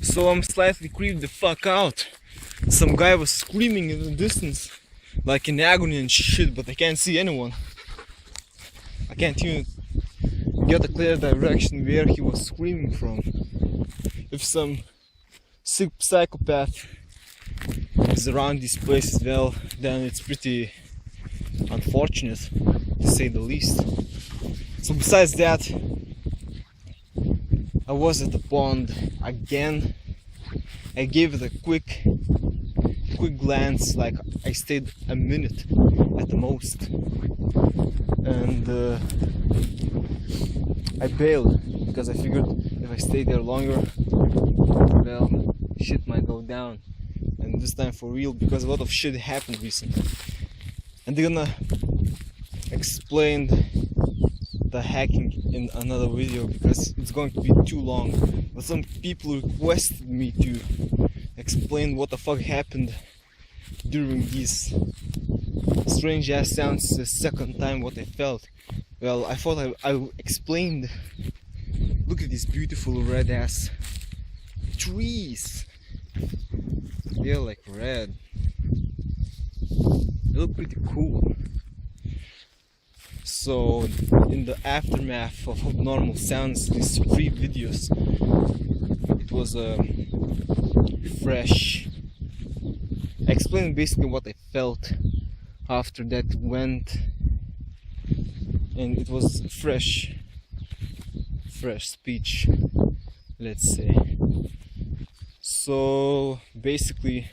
So I'm slightly creeped the fuck out. Some guy was screaming in the distance, like in agony and shit, but I can't see anyone. I can't even get a clear direction where he was screaming from. If some sick psychopath is around this place as well, then it's pretty unfortunate, to say the least. So besides that, I was at the pond again. I gave it a quick glance, like I stayed a minute at the most, and I bailed because I figured if I stayed there longer, well, shit might go down, and this time for real, because a lot of shit happened recently. And they're gonna explain the hacking in another video because it's going to be too long, but some people requested me to explain what the fuck happened during these strange ass sounds the second time, what I felt. Well, I thought I explained. Look at these beautiful red ass trees. They're like red. They look pretty cool. So in the aftermath of Abnormal Sounds, these 3 videos, it was fresh. I explained basically what I felt after that went, and it was fresh speech, let's say. So basically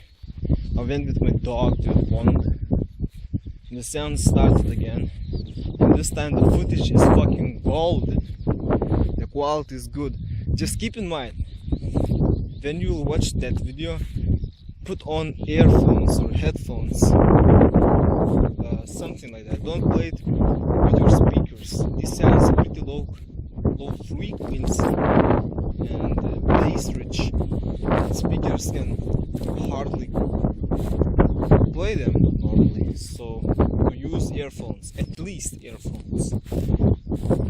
I went with my dog to the pond, and the sound started again, and this time the footage is fucking golden. The quality is good. Just keep in mind, when you watch that video, put on earphones or headphones, something like that. Don't play it with your speakers. This sounds pretty low frequency and bass rich. Speakers can hardly play them normally, so you use earphones, at least earphones.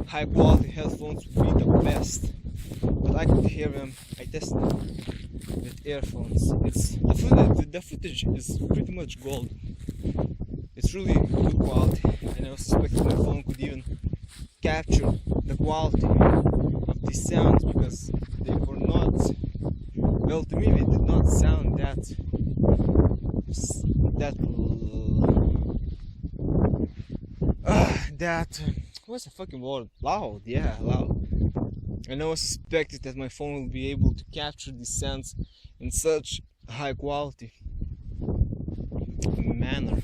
High quality headphones would be the best, but I could hear them. I tested them with earphones. The footage is pretty much gold. It's really good quality, and I was suspecting my phone could even capture the quality of these sounds, because they were not, well, to me they did not sound that what's the fucking word? Loud, yeah, loud. And I was suspected that my phone will be able to capture these sounds in such high quality manner,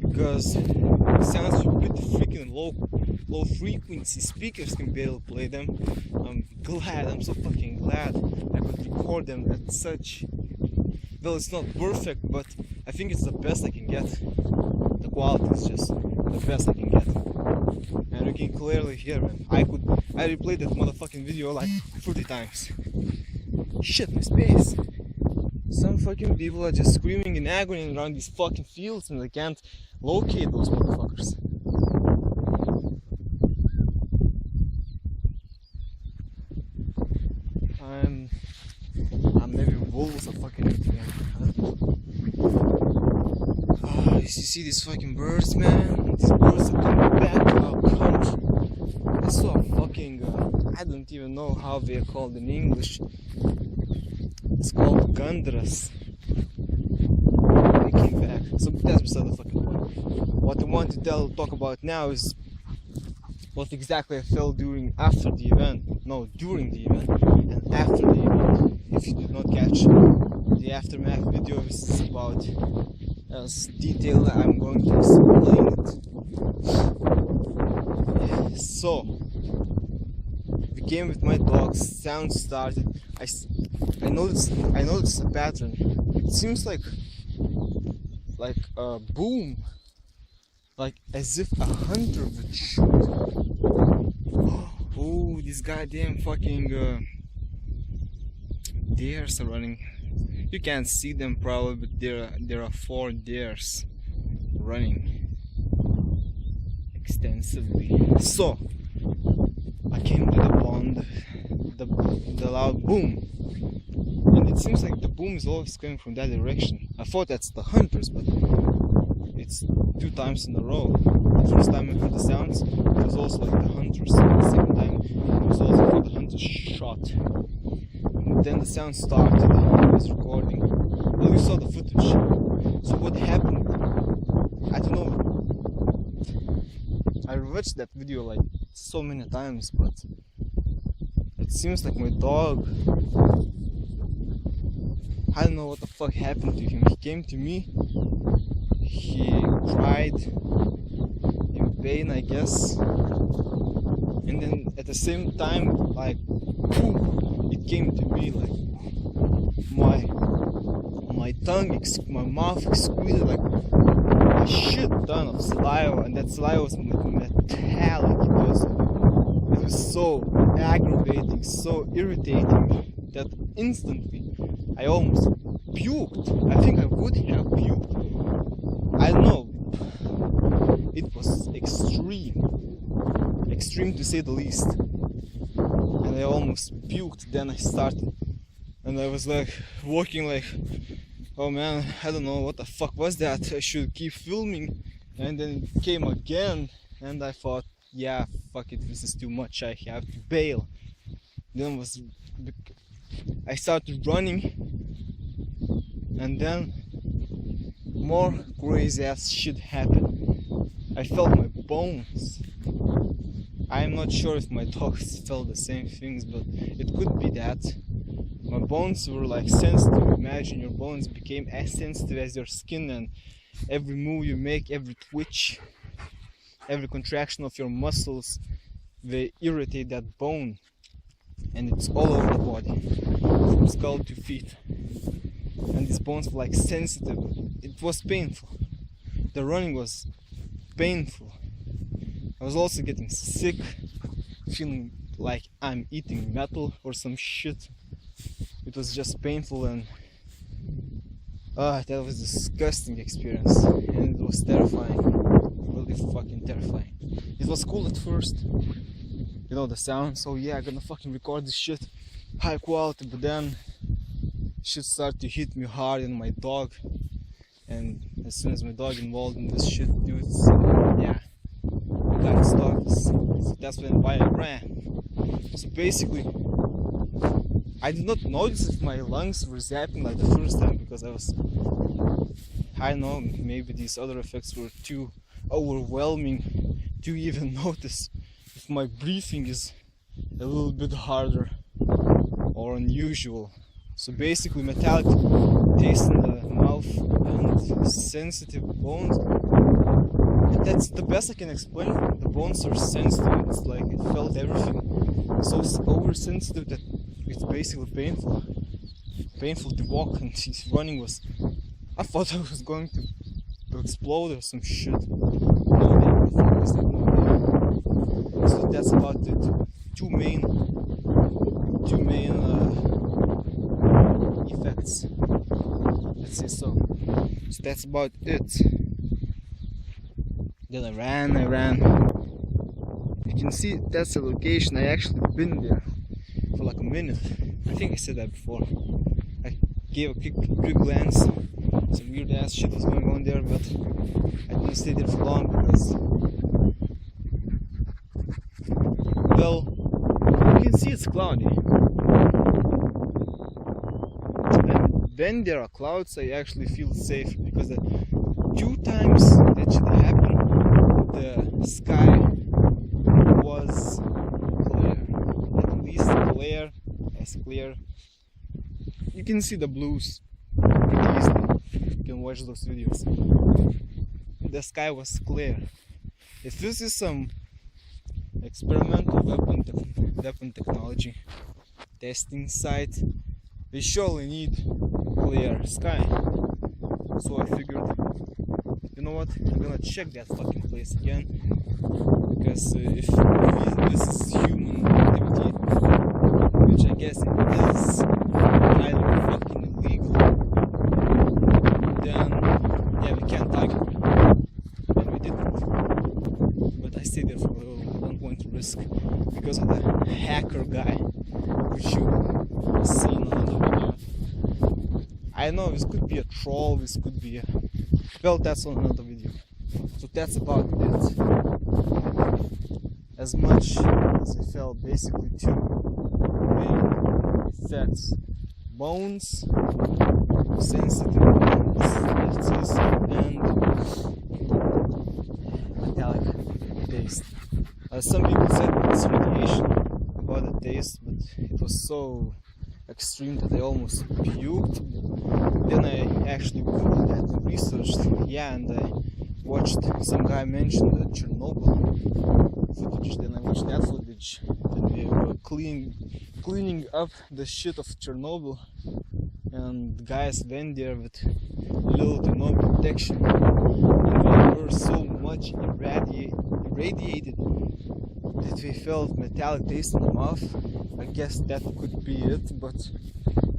because sounds are pretty freaking low frequency. Speakers can barely play them. I'm so fucking glad I could record them at such, well, it's not perfect, but I think it's the best I can get. The quality is just the best I can get, and you can clearly hear them. I replayed that motherfucking video like 40 times. Shit, my space. Some fucking people are just screaming in agony around these fucking fields, and they can't locate those motherfuckers. I'm maybe wolves are fucking eating them. You see these fucking birds, man? These birds are coming back to our country. I saw a fucking, I don't even know how they are called in English. It's called gandras. They came back. So that's beside the fucking point. What I want to talk about now is what exactly I felt during the event and after the event. If you did not catch the aftermath video, this is about as detailed I'm going to explain it. So we came with my dogs, sound started. I noticed a pattern. It seems like a boom, like as if a hunter would shoot. Oh, these goddamn fucking deers are running. You can't see them probably, but there are 4 deers running extensively. So I came to the pond, the loud boom, and it seems like the boom is always coming from that direction. I thought that's the hunters, but it's 2 times in a row. The first time I heard the sounds, it was also like the hunters. The second time, it was also like the hunters shot. And then the sound started. I was recording. Well, you saw the footage. So what happened? I don't know. I rewatched that video like so many times, but it seems like my dog, I don't know what the fuck happened to him. He came to me, he cried in pain, I guess, and then at the same time, like, boom, it came to me, like, my tongue, my mouth squeezed like a shit ton of saliva, and that saliva was metallic. It was so aggravating, so irritating that instantly I almost puked. I think I would have puked. I don't know. It was extreme to say the least. And I almost puked. Then I started, and I was like walking like, oh man, I don't know what the fuck was that. I should keep filming. And then it came again, and I thought, yeah, fuck it, this is too much. I have to bail. Then I started running, and then more crazy ass shit happened. I felt my bones. I'm not sure if my dogs felt the same things, but it could be that. My bones were like sensitive. Imagine your bones became as sensitive as your skin, and every move you make, every twitch, every contraction of your muscles, they irritate that bone, and it's all over the body, from skull to feet. And these bones were like sensitive. It was painful. The running was painful. I was also getting sick, feeling like I'm eating metal or some shit. It was just painful, and that was a disgusting experience, and it was terrifying, really fucking terrifying. It was cool at first, you know, the sound, so yeah, I'm gonna fucking record this shit high quality, but then shit started to hit me hard, and my dog, and as soon as my dog involved in this shit, dude, yeah, I got stuck. So that's why I ran. So basically, I did not notice if my lungs were zapping like the first time, because I don't know, maybe these other effects were too overwhelming to even notice if my breathing is a little bit harder or unusual. So basically, metallic taste in the mouth and sensitive bones. That's the best I can explain. The bones are sensitive. It's like it felt everything. So it's oversensitive that it's basically painful. Painful to walk, and his running was. I thought I was going to explode or some shit. No, so that's about it. Two main effects. Let's say so. So that's about it. Then I ran. You can see that's the location. I actually been there for like a minute. I think I said that before. I gave a quick glance. Some weird ass shit was going on there, but I didn't stay there for long because, well, you can see it's cloudy. And when there are clouds, I actually feel safe, because the 2 times that shit happened, the sky was clear. At least clear. You can see the blues pretty easily. You can watch those videos. The sky was clear. If this is some experimental weapon technology testing site, they surely need clear sky. So I figured, you know what, I'm gonna check that fucking place again, because if this is human activity, which I guess it is highly fucking illegal, then yeah, we can't argue, and we didn't. But I stayed there for a little. I don't want to risk risk because of the hacker guy, which you see in another video. I know this could be a troll, this could be a... Well, that's on another video. So that's about it. As much as I felt basically two main effects: bones, sensitive bones, and metallic taste. Some people said it's radiation about the taste, but it was so extreme that I almost puked. Then I actually googled that and researched, and I watched some guy mention the Chernobyl footage. Then I watched that footage. Then they were cleaning up the shit of Chernobyl, and the guys went there with little to no protection, and they were so much irradiated that they felt metallic taste in the mouth. I guess that could be it, but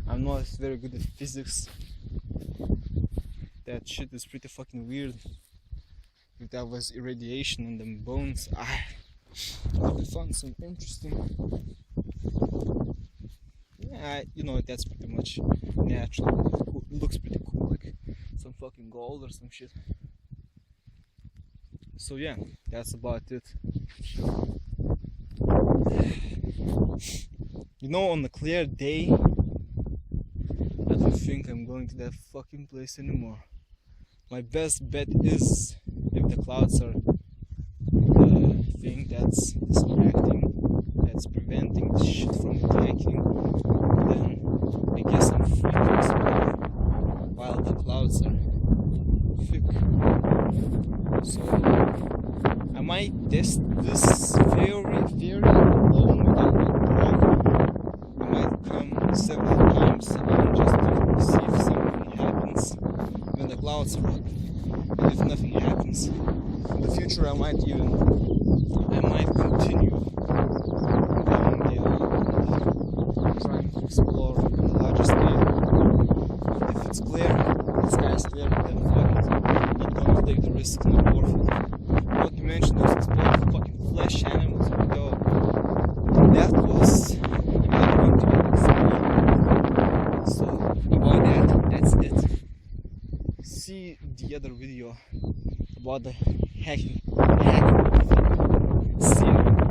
I'm not very good at physics. That shit is pretty fucking weird. If that was irradiation on the bones, I found some interesting. Yeah, you know, that's pretty much natural. It looks pretty cool, like some fucking gold or some shit. So yeah, that's about it. You know, on a clear day, I don't think I'm going to that fucking place anymore. My best bet is, if the clouds are the thing that's distracting, that's preventing the shit from attacking, then I guess I'm free to explore while the clouds are thick. So I might test this theory alone without my dog. I might come several times and just to see if something happens when the clouds are up. And if nothing happens, in the future I might continue going there, trying to explore on a larger scale. If it's clear, the sky is clear, then fuck it. I'm not going to take the risk, not worth it. Not to mention those exploring fucking flesh animals, though that was another good topic for me. So about that, that's it. See the other video about the hacking